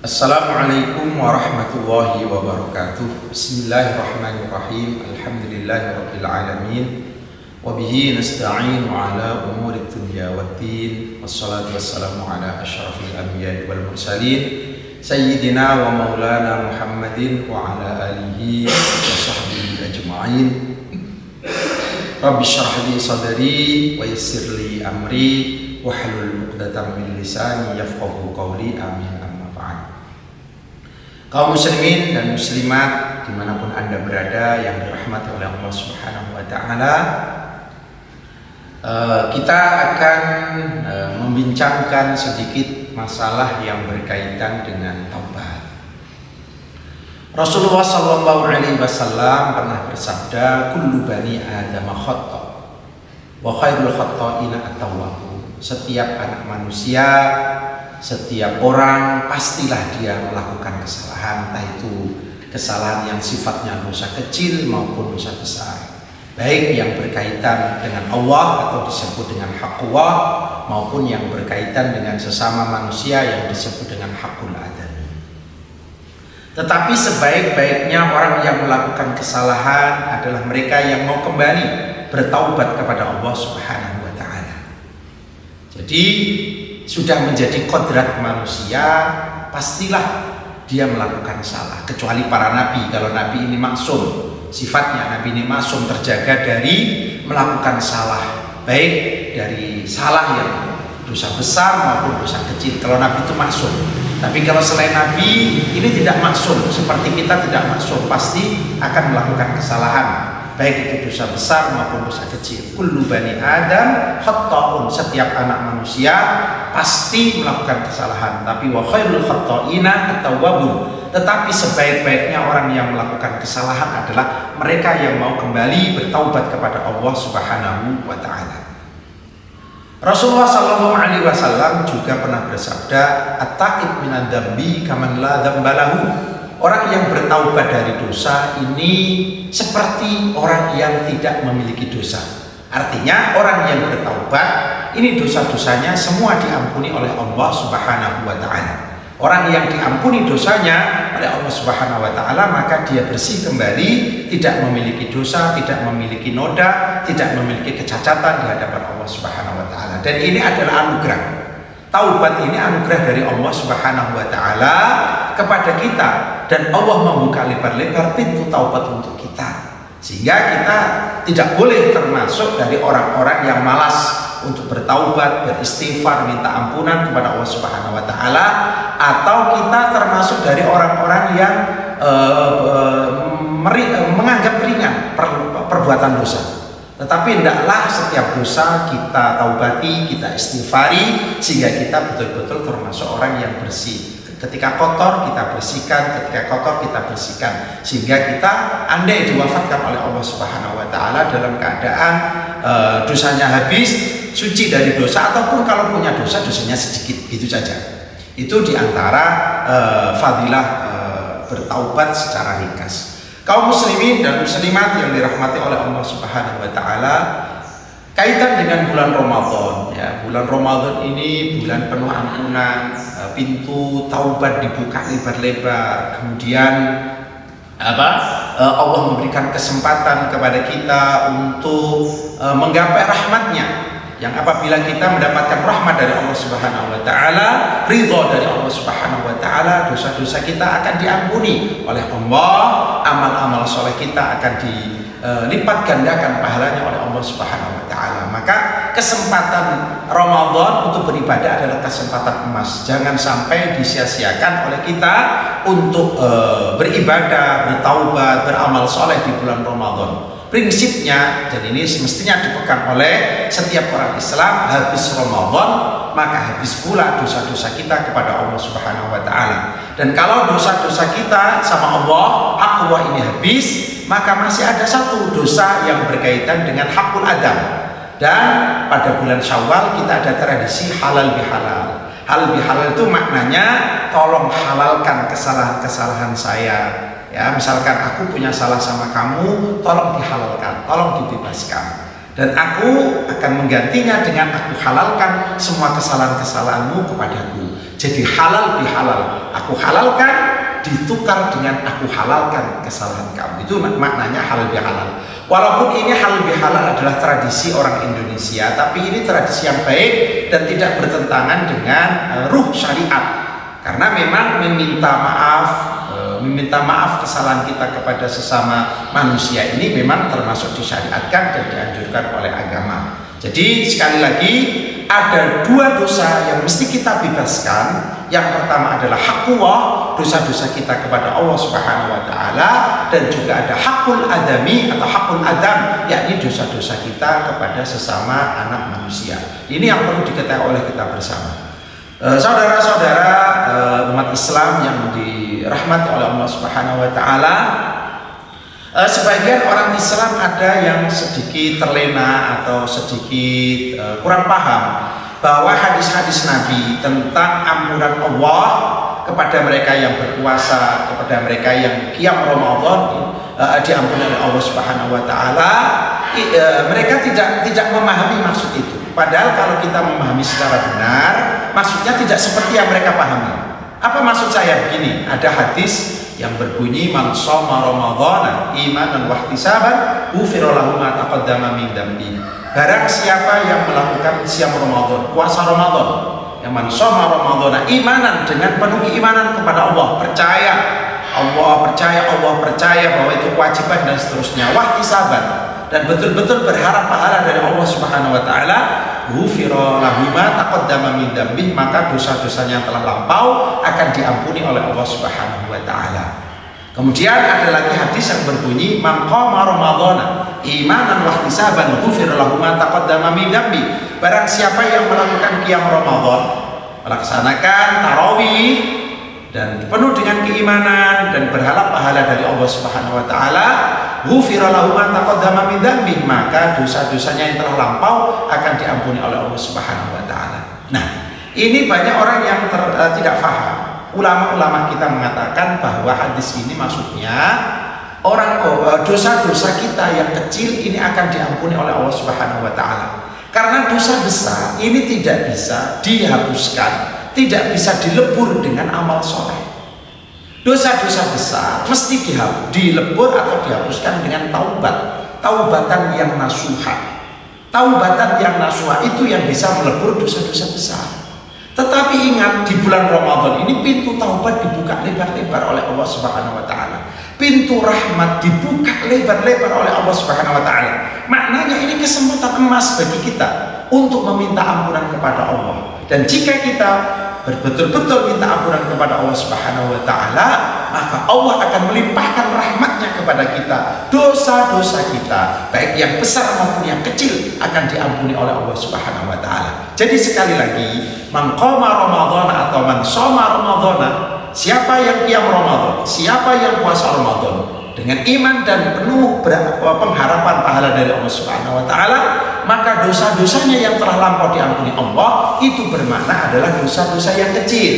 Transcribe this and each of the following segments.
Assalamualaikum warahmatullahi wabarakatuh. Bismillahirrahmanirrahim. Alhamdulillahirabbil alamin. Wa bihi nasta'inu ala umuri dunya waddin. Wassalatu wassalamu ala asyrafil anbiya'i wal mursalin sayyidina wa maulana Muhammadin wa ala alihi wa sahbihi ajma'in. Rabbi shrah li sadri wa yassir li amri wahlul 'uqdatam min lisani yafqahu qawli. Amin. Kaum muslimin dan muslimat dimanapun anda berada yang dirahmati oleh Allah Subhanahu wa Ta'ala, kita akan membincangkan sedikit masalah yang berkaitan dengan taubat. Rasulullah Sallallahu Alaihi Wasallam pernah bersabda, "Kullu bani Adam khata, wa khairul khata'ina at-tawwabun." Setiap anak manusia, setiap orang pastilah dia melakukan kesalahan, entah itu kesalahan yang sifatnya dosa kecil maupun dosa besar, baik yang berkaitan dengan Allah atau disebut dengan haqullah, maupun yang berkaitan dengan sesama manusia yang disebut dengan haqul adami. Tetapi sebaik-baiknya orang yang melakukan kesalahan adalah mereka yang mau kembali bertaubat kepada Allah Subhanahu wa Ta'ala. Jadi sudah menjadi kodrat manusia, pastilah dia melakukan salah, kecuali para nabi. Kalau nabi ini maksum, sifatnya nabi ini maksum, terjaga dari melakukan salah, baik dari salah yang dosa besar maupun dosa kecil. Kalau nabi itu maksum. Tapi kalau selain nabi ini tidak maksum, seperti kita tidak maksum, pasti akan melakukan kesalahan, baik itu dosa besar maupun dosa kecil. Kullu bani Adam khata'un, setiap anak manusia pasti melakukan kesalahan. Tapi wa khairul khata'ina at-tawwabun, tetapi sebaik-baiknya orang yang melakukan kesalahan adalah mereka yang mau kembali bertaubat kepada Allah Subhanahu wa Ta'ala. Rasulullah Sallallahu Alaihi Wasallam juga pernah bersabda, "At-ta'ib minad dzambi kaman la dzamba lahu." Orang yang bertaubat dari dosa ini seperti orang yang tidak memiliki dosa. Artinya orang yang bertaubat ini dosa-dosanya semua diampuni oleh Allah Subhanahu wa Ta'ala. Orang yang diampuni dosanya oleh Allah Subhanahu wa Ta'ala, maka dia bersih kembali, tidak memiliki dosa, tidak memiliki noda, tidak memiliki kecacatan di hadapan Allah Subhanahu wa Ta'ala. Dan ini adalah anugerah. Taubat ini anugerah dari Allah Subhanahu wa Ta'ala kepada kita, dan Allah membuka lebar-lebar pintu taubat untuk kita, sehingga kita tidak boleh termasuk dari orang-orang yang malas untuk bertaubat, beristighfar, minta ampunan kepada Allah Subhanahu wa Ta'ala, atau kita termasuk dari orang-orang yang menganggap ringan perbuatan dosa. Tetapi hendaklah setiap dosa kita taubati, kita istighfari, sehingga kita betul-betul termasuk orang yang bersih. Ketika kotor kita bersihkan, ketika kotor kita bersihkan, sehingga kita andai diwafatkan oleh Allah Subhanahu wa Ta'ala dalam keadaan dosanya habis, suci dari dosa, ataupun kalau punya dosa, dosanya sedikit, gitu saja. Itu diantara fadilah bertaubat secara ringkas. Kaum muslimin dan muslimat yang dirahmati oleh Allah Subhanahu wa Ta'ala, kaitan dengan bulan Ramadan, ya, bulan Ramadan ini bulan penuh ampunan, pintu taubat dibuka lebar-lebar. Kemudian Allah memberikan kesempatan kepada kita untuk menggapai rahmatnya, yang apabila kita mendapatkan rahmat dari Allah Subhanahu wa Ta'ala, ridho dari Allah Subhanahu wa Ta'ala, dosa-dosa kita akan diampuni oleh Allah, amal-amal soleh kita akan dilipat gandakan pahalanya oleh Allah Subhanahu wa Ta'ala. Maka kesempatan Ramadan untuk beribadah adalah kesempatan emas. Jangan sampai disia-siakan oleh kita untuk beribadah, bertaubat, beramal soleh di bulan Ramadan. Prinsipnya, dan ini semestinya dipegang oleh setiap orang Islam, habis Ramadan maka habis pula dosa-dosa kita kepada Allah Subhanahu wa Ta'ala. Dan kalau dosa-dosa kita sama Allah, haqullah ini habis, maka masih ada satu dosa yang berkaitan dengan haqul adam. Dan pada bulan Syawal kita ada tradisi halal bihalal. Halal bihalal itu maknanya tolong halalkan kesalahan-kesalahan saya. Ya, misalkan aku punya salah sama kamu, tolong dihalalkan, tolong dibebaskan. Dan aku akan menggantinya dengan aku halalkan semua kesalahan-kesalahanmu kepadaku. Jadi halal bihalal. Aku halal ditukar dengan aku halalkan kesalahan kamu. Itu maknanya halal bihalal. Walaupun ini halal bihalal adalah tradisi orang Indonesia, tapi ini tradisi yang baik dan tidak bertentangan dengan ruh syariat. Karena memang meminta maaf kesalahan kita kepada sesama manusia ini memang termasuk disyariatkan dan dianjurkan oleh agama. Jadi sekali lagi ada dua dosa yang mesti kita bebaskan. Yang pertama adalah haqqullah, dosa-dosa kita kepada Allah Subhanahu wa taala, dan juga ada haqqul adami atau haqqul adam, yakni dosa-dosa kita kepada sesama anak manusia. Ini yang perlu diketahui oleh kita bersama. Saudara-saudara umat Islam yang dirahmati oleh Allah Subhanahu wa taala, sebagian orang Islam ada yang sedikit terlena atau sedikit kurang paham bahwa hadis-hadis Nabi tentang ampunan Allah kepada mereka yang berpuasa, kepada mereka yang qiyam Ramadan diampuni oleh Allah Subhanahu wa taala, mereka tidak memahami maksud itu. Padahal kalau kita memahami secara benar, maksudnya tidak seperti yang mereka pahami. Apa maksud saya begini? Ada hadis yang berbunyi man shoma ramadhana imanan wa ihtisaban ghufira lahu ma taqaddama min dhanbi. Barang siapa yang melakukan siam Ramadan, puasa Ramadan, yang man shoma ramadhana imanan, dengan penuh keimanan kepada Allah, percaya bahwa itu kewajiban dan seterusnya, wa ihtisaban, dan betul-betul berharap pahala dari Allah Subhanahu wa taala, ghufira lahu ma taqaddama min dhanbi, maka dosa-dosanya yang telah lampau akan diampuni oleh Allah Subhanahu wa taala. Kemudian ada lagi hadis yang berbunyi man qama ramadhana imanan wa ihtisaban ghufira lahu ma taqaddama min dhanbi. Barang siapa yang melakukan qiyam Ramadan, melaksanakan tarawih dan penuh dengan keimanan dan berharap pahala dari Allah Subhanahu wa taala, ghufira lahu ma taqaddama min dhanbi, maka dosa-dosanya yang telah lampau akan diampuni oleh Allah Subhanahu wa taala. Nah, ini banyak orang yang tidak paham. Ulama-ulama kita mengatakan bahwa hadis ini maksudnya dosa-dosa kita yang kecil ini akan diampuni oleh Allah Subhanahu wa taala. Karena dosa besar ini tidak bisa dihapuskan, tidak bisa dilebur dengan amal soleh. Dosa-dosa besar mesti dilebur atau dihapuskan dengan taubatan yang nasuha. Taubatan yang nasuha itu yang bisa melebur dosa-dosa besar. Tetapi ingat, di bulan Ramadan ini pintu taubat dibuka lebar-lebar oleh Allah Subhanahu wa taala. Pintu rahmat dibuka lebar-lebar oleh Allah Subhanahu wa taala. Maknanya ini kesempatan emas bagi kita untuk meminta ampunan kepada Allah. Dan jika kita betul-betul minta ampunan kepada Allah Subhanahu wa taala, maka Allah akan melimpahkan rahmatnya kepada kita. Dosa-dosa kita, baik yang besar maupun yang kecil, akan diampuni oleh Allah Subhanahu wa taala. Jadi sekali lagi, man qama ramadhana atau man shoma ramadhana, siapa yang qiyam Ramadan, siapa yang puasa Ramadan dengan iman dan penuh pengharapan pahala dari Allah Subhanahu wa taala, maka dosa-dosanya yang telah lampau diampuni Allah. Itu bermakna adalah dosa-dosa yang kecil,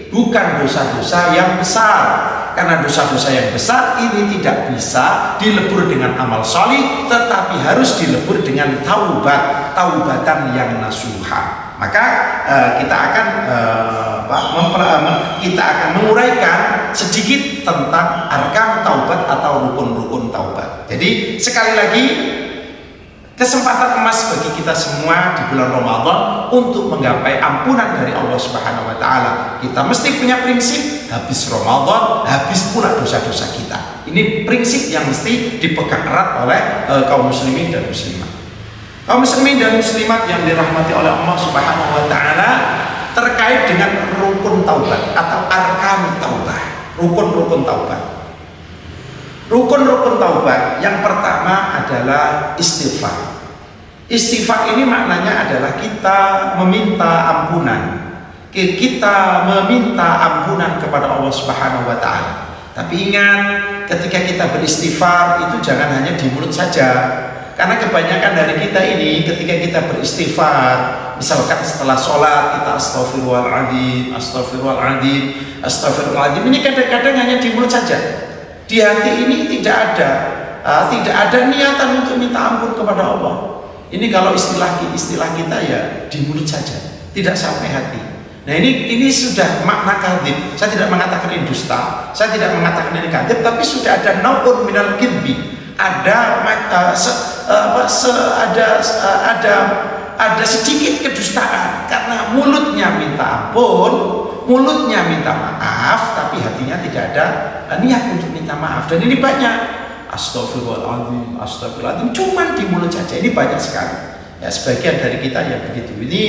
bukan dosa-dosa yang besar. Karena dosa-dosa yang besar ini tidak bisa dilebur dengan amal solih, tetapi harus dilebur dengan taubatan yang nasuha. Maka kita akan menguraikan sedikit tentang arkan taubat atau rukun-rukun taubat. Jadi sekali lagi, kesempatan emas bagi kita semua di bulan Ramadan untuk menggapai ampunan dari Allah Subhanahu wa taala. Kita mesti punya prinsip, habis Ramadan habis pula dosa-dosa kita. Ini prinsip yang mesti dipegang erat oleh kaum muslimin dan muslimat. Kaum muslimin dan muslimat yang dirahmati oleh Allah Subhanahu wa taala, terkait dengan rukun taubat atau arkan taubat, rukun-rukun taubat. Rukun-rukun taubat yang pertama adalah istighfar. Istighfar ini maknanya adalah kita meminta ampunan. Kita meminta ampunan kepada Allah Subhanahu wa taala. Tapi ingat, ketika kita beristighfar itu jangan hanya di mulut saja. Karena kebanyakan dari kita ini ketika kita beristighfar, misalkan setelah sholat kita astagfirullahaladzim, astagfirullahaladzim, astagfirullahaladzim, ini kadang-kadang hanya di mulut saja. Di hati ini tidak ada niatan untuk minta ampun kepada Allah. Ini kalau istilah kita ya di mulut saja, tidak sampai hati. Nah ini sudah makna kadzib. Saya tidak mengatakan ini dusta, saya tidak mengatakan ini kadzib, tapi sudah ada naun minal kidbi, ada sedikit kedustaan karena mulutnya minta ampun, mulutnya minta maaf, tapi hatinya tidak ada niat untuk minta maaf. Dan ini banyak, astagfirullahaladzim, astagfirullahaladzim, cuman di mulut saja. Ini banyak sekali. Ya, sebagian dari kita yang begitu. Ini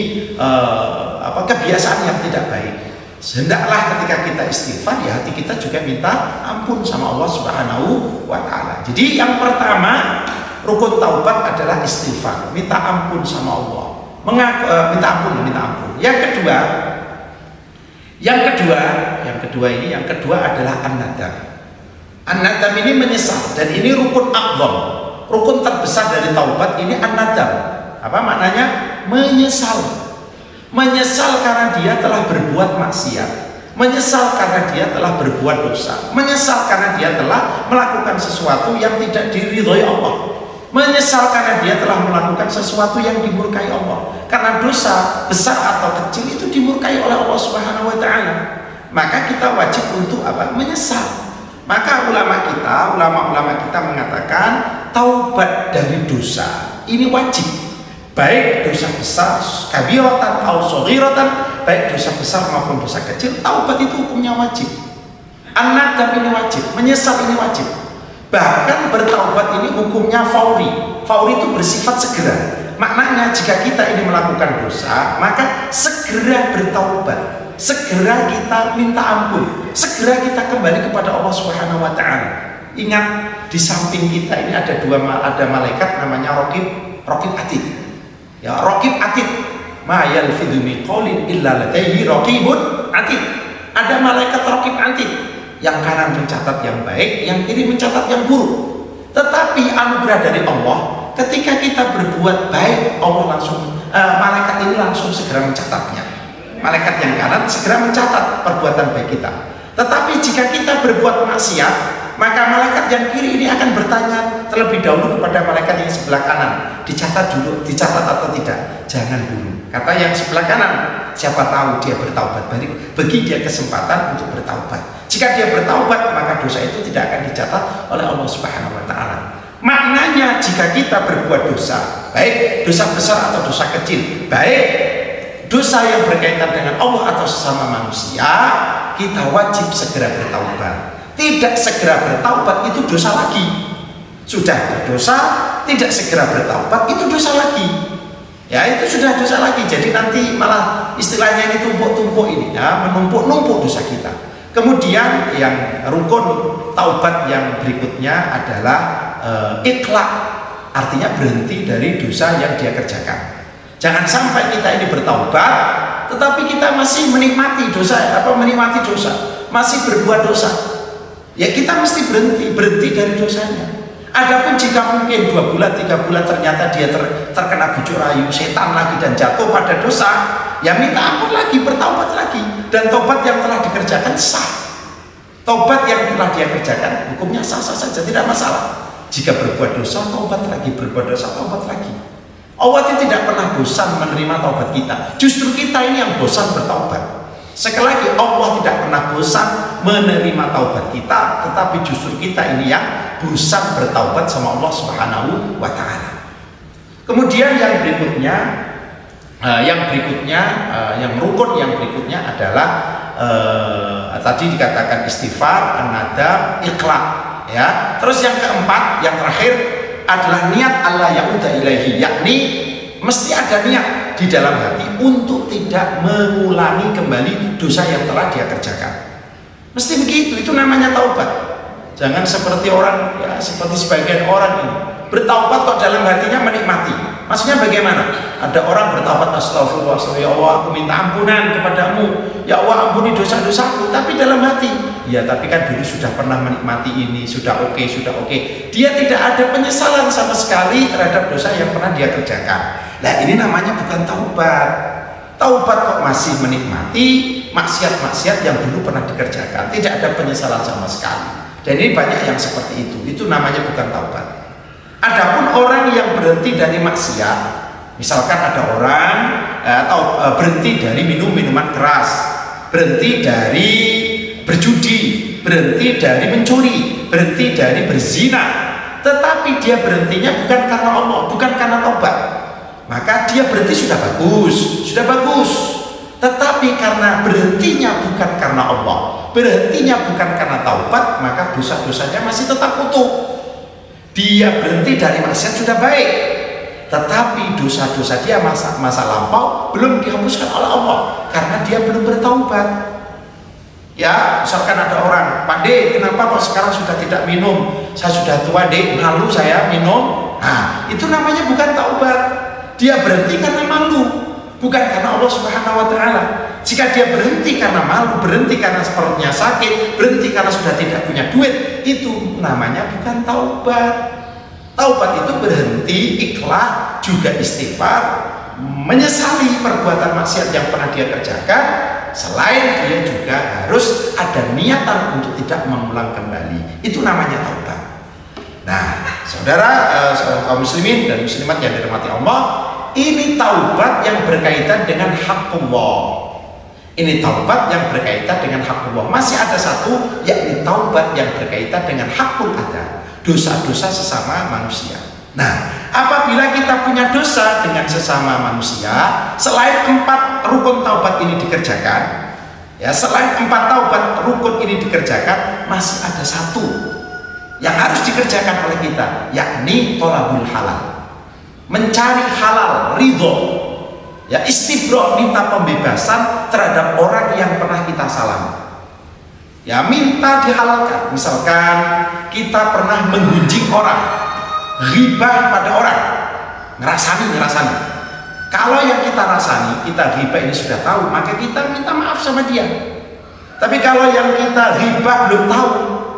kebiasaan yang tidak baik. Hendaklah ketika kita istighfar, ya hati kita juga minta ampun sama Allah Subhanahu wa Ta'ala. Jadi yang pertama, rukun taubat adalah istighfar, minta ampun sama Allah. Minta ampun. Yang kedua adalah an-nadam. An-nadam ini menyesal, dan ini rukun a'zam. Rukun terbesar dari taubat ini an-nadam. Apa maknanya? Menyesal. Menyesal karena dia telah berbuat maksiat, menyesal karena dia telah berbuat dosa, menyesal karena dia telah melakukan sesuatu yang tidak diridhoi Allah, menyesal karena dia telah melakukan sesuatu yang dimurkai Allah. Karena dosa besar atau kecil itu dimurkai oleh Allah Subhanahu wa Ta'ala, maka kita wajib untuk menyesal. Maka ulama kita mengatakan taubat dari dosa ini wajib, baik dosa besar kabiratan atau shaghiratan, baik dosa besar maupun dosa kecil, taubat itu hukumnya wajib. An-nadam ini wajib, menyesal ini wajib. Bahkan bertaubat ini hukumnya fauri. Fauri itu bersifat segera. Maknanya jika kita ini melakukan dosa, maka segera bertaubat, segera kita minta ampun, segera kita kembali kepada Allah Subhanahu wa Ta'ala. Ingat, di samping kita ini ada malaikat namanya Raqib Atid. Ya, Raqib Atid, ma yalfidhu min qaulin illa ladaihi raqibun atid. Ada malaikat Raqib Atid, yang kanan mencatat yang baik, yang kiri mencatat yang buruk. Tetapi anugerah dari Allah, ketika kita berbuat baik, Allah langsung malaikat ini langsung segera mencatatnya. Malaikat yang kanan segera mencatat perbuatan baik kita. Tetapi jika kita berbuat maksiat, maka malaikat yang kiri ini akan bertanya terlebih dahulu kepada malaikat yang sebelah kanan, dicatat atau tidak. Jangan dulu, kata yang sebelah kanan, siapa tahu dia bertaubat, bagi dia kesempatan untuk bertaubat. Jika dia bertaubat, maka dosa itu tidak akan dicatat oleh Allah Subhanahu wa Ta'ala. Maknanya jika kita berbuat dosa, baik dosa besar atau dosa kecil, baik dosa yang berkaitan dengan Allah atau sesama manusia, kita wajib segera bertaubat. Tidak segera bertaubat itu dosa lagi. Sudah berdosa, tidak segera bertaubat itu dosa lagi. Ya, itu sudah dosa lagi. Jadi nanti malah istilahnya ini tumpuk-tumpuk ini, ya, menumpuk-numpuk dosa kita. Kemudian yang rukun taubat yang berikutnya adalah ikhla, artinya berhenti dari dosa yang dia kerjakan. Jangan sampai kita ini bertaubat, tetapi kita masih menikmati dosa, masih berbuat dosa. Ya kita mesti berhenti dari dosanya. Adapun jika mungkin 2 bulan, 3 bulan ternyata dia terkena bujuk rayu setan lagi dan jatuh pada dosa, ya minta ampun lagi, bertaubat lagi, dan taubat yang telah dikerjakan sah. Taubat yang telah dia kerjakan hukumnya sah-sah saja, tidak masalah. Jika berbuat dosa, taubat lagi, berbuat dosa, taubat lagi. Allah tidak pernah bosan menerima taubat kita. Justru kita ini yang bosan bertaubat. Sekali lagi, Allah tidak pernah bosan menerima taubat kita, tetapi justru kita ini yang bosan bertaubat sama Allah Subhanahu wa Ta'ala. Kemudian yang berikutnya, yang rukun yang berikutnya adalah tadi dikatakan istighfar, an-nadam, ikhlas, ya. Terus yang keempat, yang terakhir adalah niat Allah ya'uda ilaihi, yakni mesti ada niat di dalam hati untuk tidak mengulangi kembali dosa yang telah dia kerjakan. Mesti begitu, itu namanya taubat. Jangan seperti orang, ya seperti sebagian orang ini bertaubat kok dalam hatinya menikmati. Maksudnya bagaimana? Ada orang bertaubat, astagfirullah, ya Allah aku minta ampunan kepadamu, ya Allah ampuni dosa-dosaku, tapi dalam hati, ya tapi kan dulu sudah pernah menikmati ini, sudah oke. Dia tidak ada penyesalan sama sekali terhadap dosa yang pernah dia kerjakan. Nah ini namanya bukan taubat. Taubat kok masih menikmati maksiat-maksiat yang dulu pernah dikerjakan, tidak ada penyesalan sama sekali. Dan ini banyak yang seperti itu namanya bukan taubat. Adapun orang yang berhenti dari maksiat, misalkan ada orang atau berhenti dari minum minuman keras, berhenti dari berjudi, berhenti dari mencuri, berhenti dari berzina, tetapi dia berhentinya bukan karena Allah, bukan karena taubat, maka dia berhenti sudah bagus. Tetapi karena berhentinya bukan karena Allah, berhentinya bukan karena taubat, maka dosa-dosanya masih tetap utuh. Dia berhenti dari maksiat sudah baik, tetapi dosa-dosa dia masa lampau belum dihapuskan oleh Allah karena dia belum bertaubat. Ya, misalkan ada orang, Pak Dek, kenapa kok sekarang sudah tidak minum? Saya sudah tua, Dek, malu saya minum. Nah, itu namanya bukan taubat. Dia berhenti karena malu, bukan karena Allah Subhanahu wa Ta'ala. Jika dia berhenti karena malu, berhenti karena perutnya sakit, berhenti karena sudah tidak punya duit, itu namanya bukan taubat. Taubat itu berhenti, ikhlas, juga istighfar, menyesali perbuatan maksiat yang pernah dia kerjakan. Selain dia juga harus ada niatan untuk tidak mengulang kembali. Itu namanya taubat. Nah, saudara kaum muslimin dan muslimat yang dirahmati Allah, ini taubat yang berkaitan dengan haqqullah. Ini taubat yang berkaitan dengan haqqullah. Masih ada satu, yakni taubat yang berkaitan dengan haqqul ada, dosa-dosa sesama manusia. Nah, apabila kita punya dosa dengan sesama manusia, selain 4 rukun taubat ini dikerjakan, ya, selain 4 taubat rukun ini dikerjakan, masih ada satu yang harus dikerjakan oleh kita, yakni thalabul halal, mencari halal, ridho, ya, istibro, minta pembebasan terhadap orang yang pernah kita salah, ya, minta dihalalkan. Misalkan kita pernah menggunjing orang, ghibah pada orang, ngerasani. Kalau yang kita rasani, kita ghibah ini sudah tahu, maka kita minta maaf sama dia. Tapi kalau yang kita ghibah belum tahu,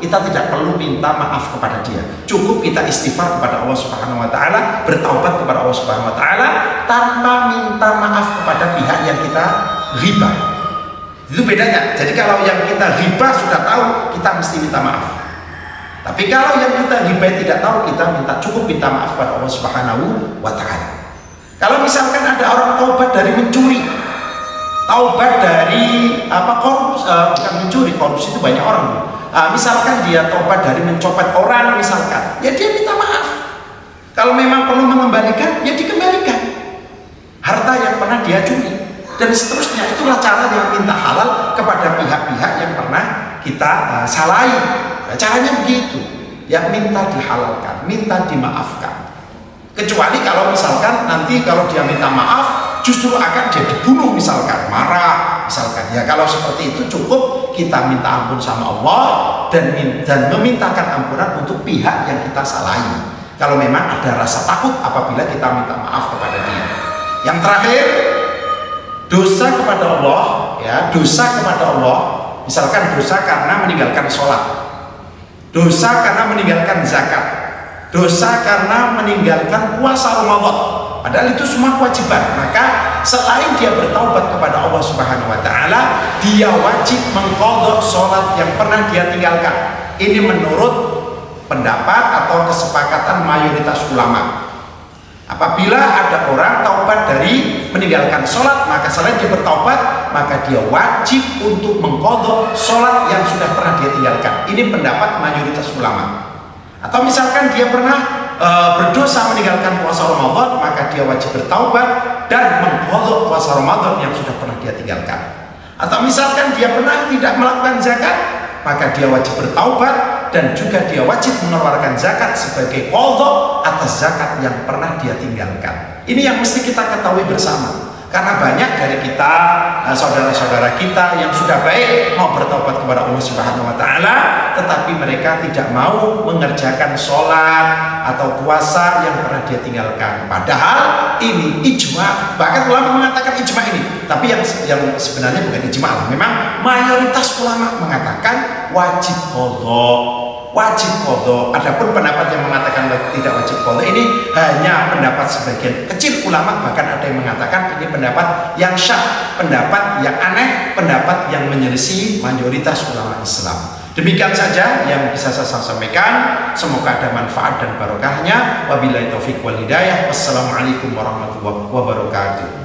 kita tidak perlu minta maaf kepada dia. Cukup kita istighfar kepada Allah Subhanahu wa Ta'ala, bertaubat kepada Allah Subhanahu wa Ta'ala tanpa minta maaf kepada pihak yang kita ghibah. Itu bedanya. Jadi kalau yang kita ghibah sudah tahu, kita mesti minta maaf. Tapi kalau yang kita ghibah tidak tahu, kita cukup minta maaf kepada Allah Subhanahu wa Ta'ala. Kalau misalkan ada orang taubat dari mencuri, taubat dari bukan mencuri, korupsi itu banyak orang. Misalkan dia taubat dari mencopet orang, misalkan, ya dia minta maaf. Kalau memang perlu mengembalikan, ya dikembalikan harta yang pernah dia curi, dan seterusnya. Itulah cara dia minta halal kepada pihak-pihak yang pernah kita salahi. Nah, caranya begitu, ya, minta dihalalkan, minta dimaafkan. Kecuali kalau misalkan nanti kalau dia minta maaf justru akan dia dibunuh, misalkan marah, misalkan, ya, kalau seperti itu cukup kita minta ampun sama Allah dan memintakan ampunan untuk pihak yang kita salahi. Kalau memang ada rasa takut apabila kita minta maaf kepada dia. Yang terakhir, dosa kepada Allah, ya, dosa kepada Allah, misalkan dosa karena meninggalkan sholat, dosa karena meninggalkan zakat, dosa karena meninggalkan puasa Ramadan, padahal itu semua kewajiban. Maka selain dia bertaubat kepada Allah Subhanahu wa Ta'ala, dia wajib mengqadha sholat yang pernah dia tinggalkan. Ini menurut pendapat atau kesepakatan mayoritas ulama. Apabila ada orang taubat dari meninggalkan sholat, maka selain dia bertaubat, maka dia wajib untuk mengqadha sholat yang sudah pernah dia tinggalkan. Ini pendapat mayoritas ulama. Atau misalkan dia pernah berdosa meninggalkan puasa Ramadan, maka dia wajib bertaubat dan mengqadha puasa Ramadan yang sudah pernah dia tinggalkan. Atau misalkan dia pernah tidak melakukan zakat, maka dia wajib bertaubat dan juga dia wajib mengeluarkan zakat sebagai qadha atas zakat yang pernah dia tinggalkan. Ini yang mesti kita ketahui bersama. Karena banyak dari kita, saudara-saudara kita yang sudah baik mau bertaubat kepada Allah Subhanahu wa Ta'ala, tetapi mereka tidak mau mengerjakan sholat atau puasa yang pernah dia tinggalkan. Padahal ini ijma, bahkan ulama mengatakan ijma ini, tapi yang sebenarnya bukan ijma lah. Memang mayoritas ulama mengatakan wajib qadha. Wajib qadha. Adapun pendapat yang mengatakan tidak wajib qadha ini hanya pendapat sebagian kecil ulama, bahkan ada yang mengatakan ini pendapat yang syadz, pendapat yang aneh, pendapat yang menyelisih mayoritas ulama Islam. Demikian saja yang bisa saya sampaikan. Semoga ada manfaat dan barokahnya. Wabillahi taufiq wal hidayah. Wassalamualaikum warahmatullahi wabarakatuh.